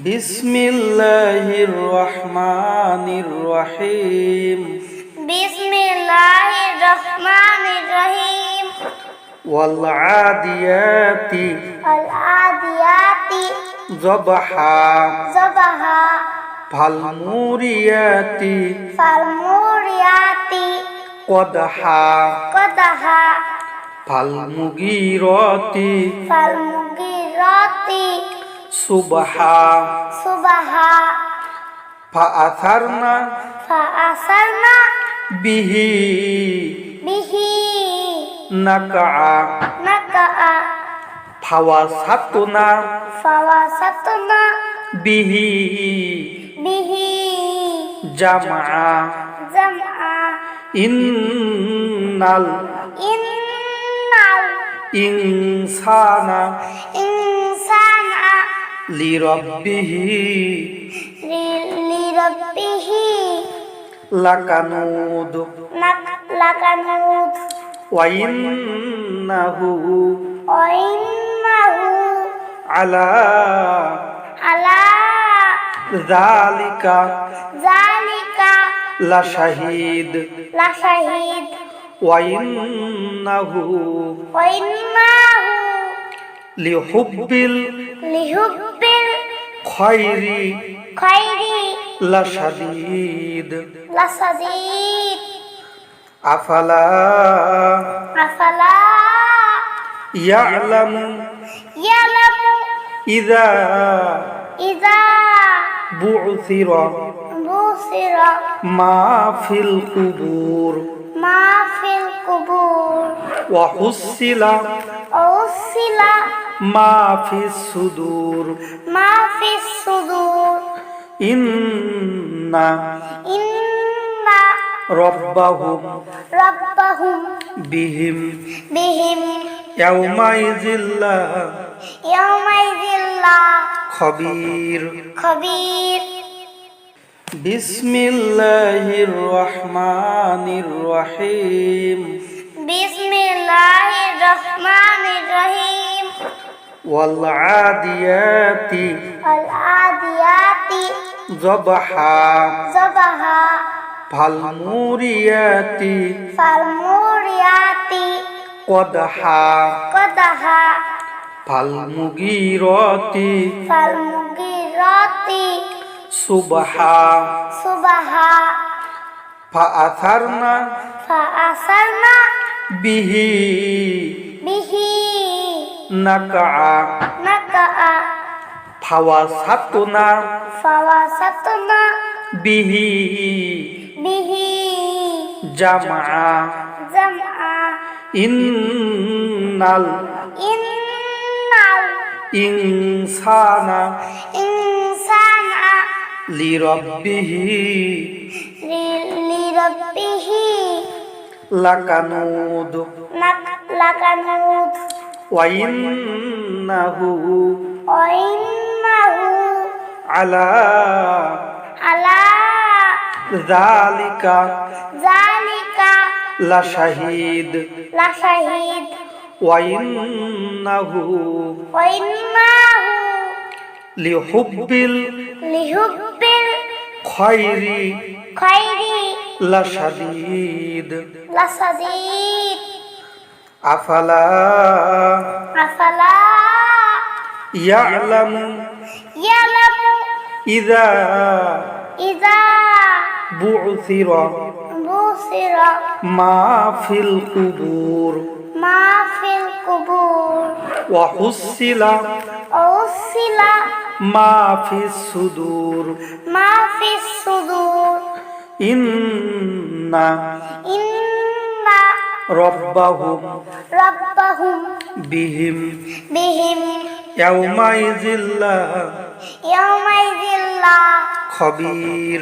বিসমিল্লাহির রহমানির রহিম। বিসমিল্লাহির রহমানির রহিম। ওয়াল আদিয়াতি যবহা যবহা ফাল মুরিয়াতি কদহা কদহা ফাল মুগিরাতি সুবহা সুবহা ফাআসারনা বিহি বিহি নাকা ফাওয়াসাতনা বিহি বিহি জামআ ইন্নাল ইনসানা লিরাব্বিহি লাকানুদ ওয়া ইন্নাহু আলা যালিকা লাশাহিদ ওয়া ইন্নাহু লিহুব্বিল খায়রি লাশাদীদ আফালা ইয়ালামু ইযা বু'থিরা মা ফিল কুবুর ওয়া হুসিলা মা ফিস সুদুর ইন্না রাব্বাহুম বিহিম ইয়াউমাইযিল্লা খবীর। বিসমিল্লাহির রহমানির রহিম। বিসমিল্লাহির রহমানির রহিম। ওয়াল আদিয়াতি যবহা ফাল মুরিয়াতি কদহা ফাল মুগিরাতি সুবহা ফাআসারনা বিহি নাকা ফাওয়াসাতনা বিহি জামআ ইন্নাল ইনসানা লিরাব্বিহি লাকানুদ ওয়া ইন্নাহু আলা যালিকা লাশাহিদ ওয়া ইন্নাহু লিহুব্বিল খায়রি লাশাদীদ আফালা ইয়ালামু ইযা বু'থিরা মা ফিল কুবুর ওয়া হুসিলা মা ফিস সুদুর ইন্না রাব্বাহুম বিহিম ইয়াউমাইযিল্লা খবীর।